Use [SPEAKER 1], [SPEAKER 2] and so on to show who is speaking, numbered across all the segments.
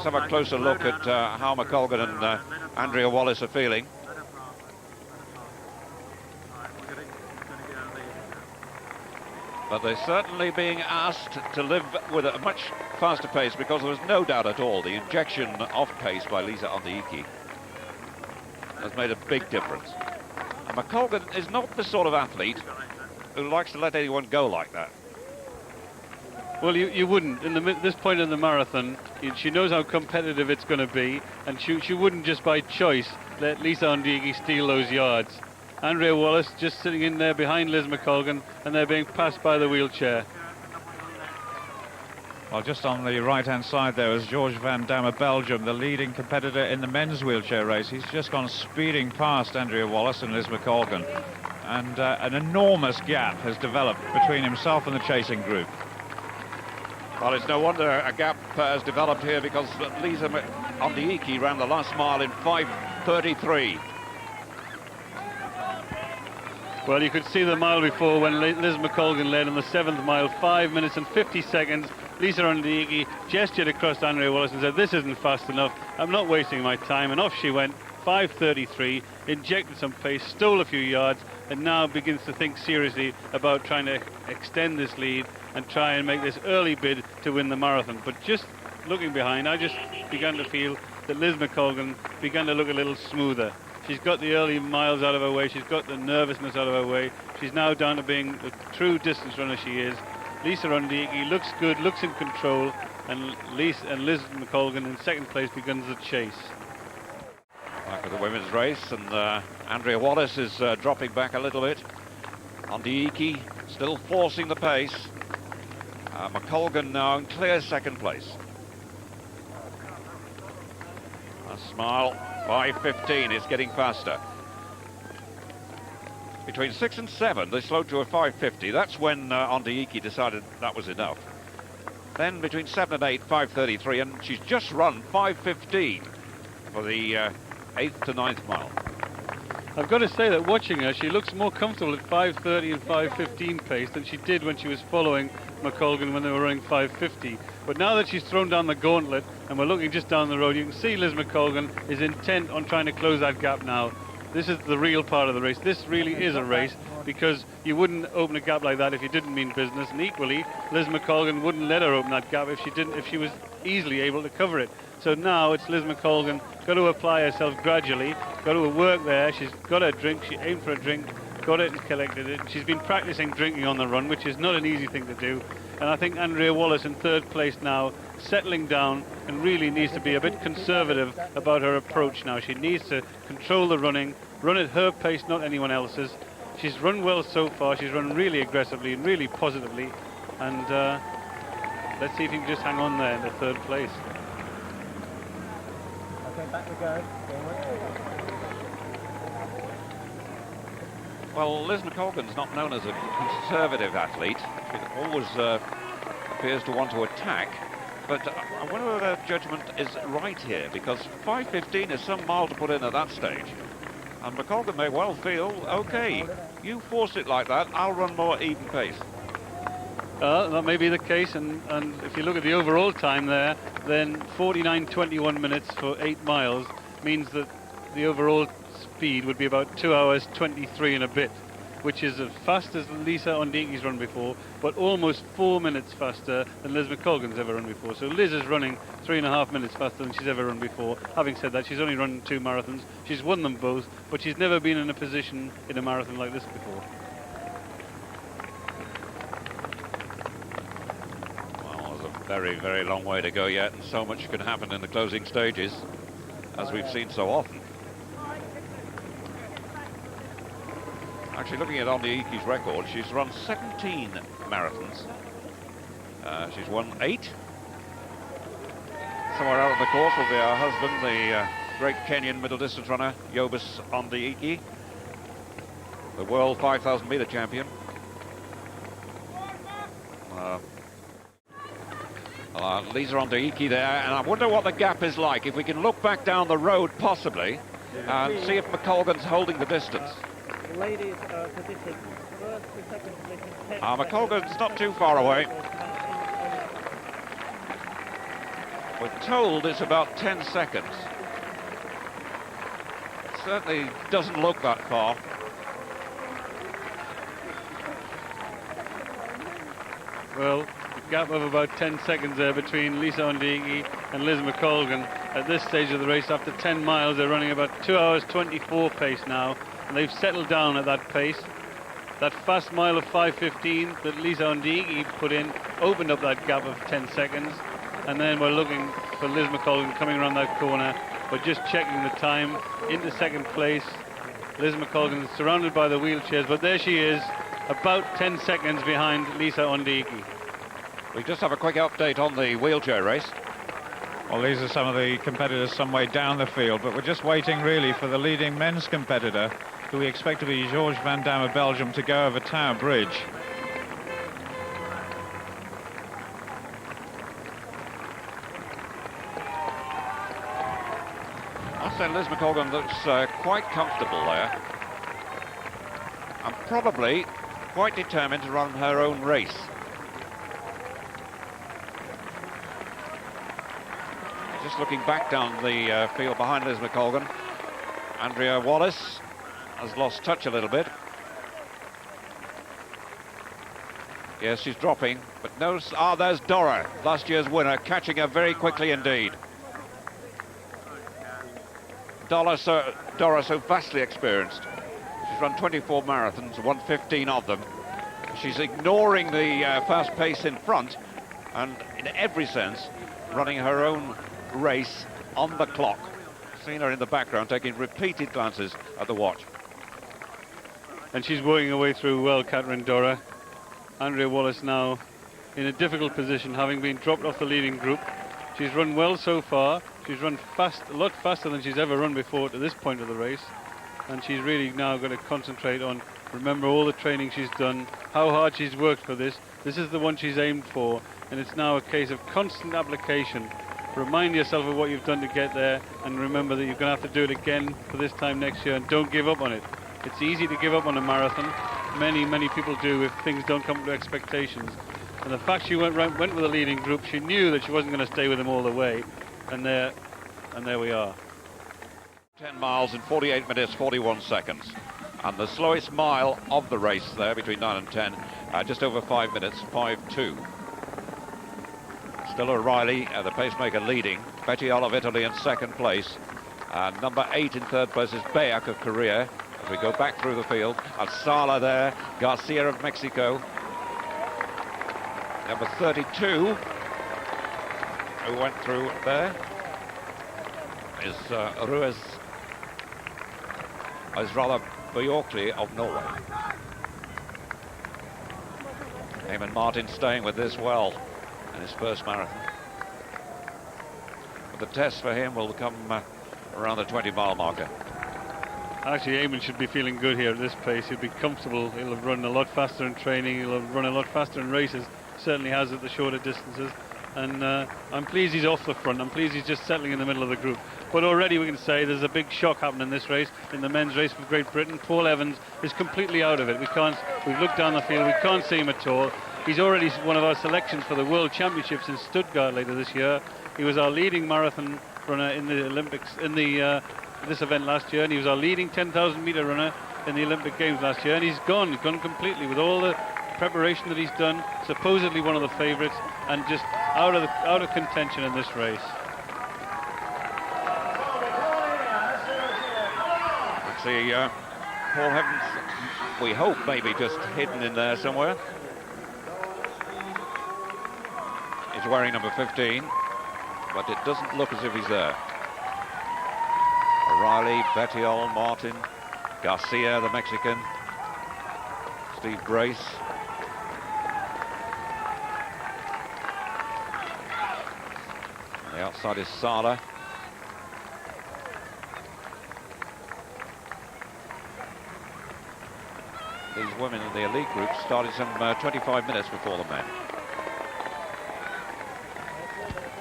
[SPEAKER 1] Let's have a closer look at how McColgan and Andrea Wallace are feeling. But they're certainly being asked to live with a much faster pace, because there was no doubt at all the injection of pace by Lisa Ondieki has made a big difference. And McColgan is not the sort of athlete who likes to let anyone go like that.
[SPEAKER 2] Well, you wouldn't. This point in the marathon, she knows how competitive it's going to be, and she wouldn't just by choice let Lisa Ondieki steal those yards. Andrea Wallace just sitting in there behind Liz McColgan, and they're being passed by the wheelchair.
[SPEAKER 3] Well, just on the right-hand side there is George van Damme, Belgium, the leading competitor in the men's wheelchair race. He's just gone speeding past Andrea Wallace and Liz McColgan, and an enormous gap has developed between himself and the chasing group.
[SPEAKER 1] Well, it's no wonder a gap has developed here, because Lisa Ondieki ran the last mile in 5:33.
[SPEAKER 2] Well, you could see the mile before when Liz McColgan led on the 7th mile, 5 minutes and 50 seconds. Lisa Ondieki gestured across Andrea Wallace and said, "This isn't fast enough, I'm not wasting my time," and off she went, 5:33, injected some pace, stole a few yards, and now begins to think seriously about trying to extend this lead and try and make this early bid to win the marathon. But just looking behind, I just began to feel that Liz McColgan began to look a little smoother. She's got the early miles out of her way, she's got the nervousness out of her way, she's now down to being the true distance runner she is. Lisa Ondieki looks good, looks in control, and Liz McColgan in second place begins the chase.
[SPEAKER 1] Back with the women's race, and Andrea Wallace is dropping back a little bit. Ondieki still forcing the pace. McColgan now in clear second place. A smile, 5:15 is getting faster. Between 6 and 7, they slowed to a 5:50. That's when Ondieki decided that was enough. Then between 7 and 8, 5:33, and she's just run 5:15 for the 8th to 9th mile.
[SPEAKER 2] I've got to say that watching her, she looks more comfortable at 5:30 and 5:15 pace than she did when she was following McColgan when they were running 5:50. But now that she's thrown down the gauntlet and we're looking just down the road, you can see Liz McColgan is intent on trying to close that gap now. This is the real part of the race. This really is a race, because you wouldn't open a gap like that if you didn't mean business, and equally Liz McColgan wouldn't let her open that gap if she was easily able to cover it. So now it's Liz McColgan got to apply herself gradually, got to work there. She's got her drink, she aimed for a drink, got it and collected it. She's been practicing drinking on the run, which is not an easy thing to do. And I think Andrea Wallace in third place now, settling down, and really needs to be a bit conservative about her approach now. She needs to control the running, run at her pace, not anyone else's. She's run well so far, she's run really aggressively and really positively, and let's see if you can just hang on there in the third place.
[SPEAKER 4] Okay, back we go.
[SPEAKER 1] Well, Liz McColgan's not known as a conservative athlete. She always appears to want to attack. But I wonder whether her judgment is right here, because 5:15 is some mile to put in at that stage. And McColgan may well feel, OK, you force it like that, I'll run more even pace.
[SPEAKER 2] That may be the case, and if you look at the overall time there, then 49:21 minutes for 8 miles means that the overall speed would be about 2 hours 23 and a bit, which is as fast as Lisa Ondieki's run before, but almost 4 minutes faster than Liz McColgan's ever run before. So Liz is running 3.5 minutes faster than she's ever run before. Having said that, she's only run 2 marathons. She's won them both, but she's never been in a position in a marathon like this before.
[SPEAKER 1] Well, there's a very, very long way to go yet, and so much can happen in the closing stages, as we've seen so often. Actually, looking at Ondieki's record, she's run 17 marathons. She's won 8. Somewhere out on the course will be our husband, the great Kenyan middle distance runner, Yobus Ondieki, the world 5,000 meter champion. Lisa Ondieki there, and I wonder what the gap is like. If we can look back down the road, possibly, and see if McColgan's holding the distance.
[SPEAKER 4] Ladies position, first to second position.
[SPEAKER 1] McColgan's not too far away. We're told it's about 10 seconds. It certainly doesn't look that far.
[SPEAKER 2] Well, a gap of about 10 seconds there between Lisa Ondigi and Liz McColgan. At this stage of the race, after 10 miles, they're running about 2 hours 24 pace now, and they've settled down at that pace. That fast mile of 5:15 that Lisa Ondigi put in opened up that gap of 10 seconds, and then we're looking for Liz McColgan coming around that corner. We're just checking the time into second place. Liz McColgan is surrounded by the wheelchairs, but there she is, about 10 seconds behind Lisa Ondigi.
[SPEAKER 1] We just have a quick update on the wheelchair race.
[SPEAKER 3] Well, these are some of the competitors some way down the field, but we're just waiting really for the leading men's competitor, who we expect to be Georges Van Damme of Belgium, to go over Tower Bridge.
[SPEAKER 1] I say Liz McColgan looks quite comfortable there, and probably quite determined to run her own race. Just looking back down the field behind Liz McColgan, Andrea Wallace has lost touch a little bit. Yes, she's dropping, but no. There's Dora, last year's winner, catching her very quickly indeed. Dora so vastly experienced. She's run 24 marathons, won 15 of them. She's ignoring the fast pace in front, and in every sense, running her own race on the clock. Seen her in the background taking repeated glances at the watch.
[SPEAKER 2] And she's working her way through well, Catherine Dora. Andrea Wallace now in a difficult position, having been dropped off the leading group. She's run well so far. She's run fast, a lot faster than she's ever run before to this point of the race. And she's really now going to concentrate on, remember all the training she's done, how hard she's worked for this. This is the one she's aimed for, and it's now a case of constant application. Remind yourself of what you've done to get there, and remember that you're going to have to do it again for this time next year, and don't give up on it. It's easy to give up on a marathon. Many people do if things don't come to expectations. And the fact she went with the leading group, she knew that she wasn't going to stay with them all the way, and there we are.
[SPEAKER 1] 10 miles in 48 minutes 41 seconds, and the slowest mile of the race there between 9 and 10, just over 5 minutes, 5:2. Still O'Reilly, the pacemaker, leading. Bettiol of Italy in second place. Number 8 in third place is Beak of Korea. As we go back through the field, and Sala there, Garcia of Mexico. Number 32, who went through there, is Ruiz, is rather Bjorkli of Norway. Eamon Martin staying with this well in his first marathon. But the test for him will come around the 20-mile marker.
[SPEAKER 2] Actually, Eamon should be feeling good here at this pace. He'll be comfortable. He'll have run a lot faster in training. He'll have run a lot faster in races. Certainly has at the shorter distances. And I'm pleased he's off the front. I'm pleased he's just settling in the middle of the group. But already we can say there's a big shock happening in this race, in the men's race for Great Britain. Paul Evans is completely out of it. We've looked down the field. We can't see him at all. He's already one of our selections for the World Championships in Stuttgart later this year. He was our leading marathon runner in the Olympics, in the this event last year, and he was our leading 10,000 meter runner in the Olympic Games last year, and he's gone completely with all the preparation that he's done, supposedly one of the favourites, and just out of contention in this race.
[SPEAKER 1] Let's see, Paul Evans, we hope maybe just hidden in there somewhere. He's wearing number 15, but it doesn't look as if he's there. O'Reilly, Bettiol, Martin, Garcia, the Mexican, Steve Brace. On the outside is Sala. These women in the elite group started some 25 minutes before the men.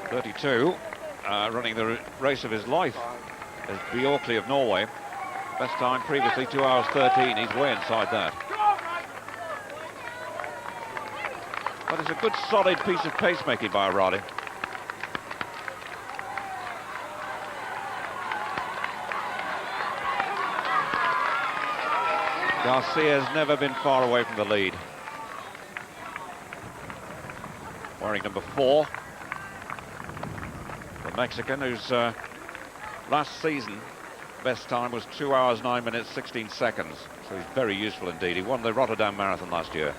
[SPEAKER 1] 32, running the race of his life, is Bjorkli of Norway. Best time previously 2 hours 13. He's way inside that. But it's a good solid piece of pacemaking by O'Reilly. Garcia's never been far away from the lead. Wearing number 4. The Mexican, whose last season best time was 2 hours 9 minutes 16 seconds. So he's very useful indeed. He won the Rotterdam Marathon last year.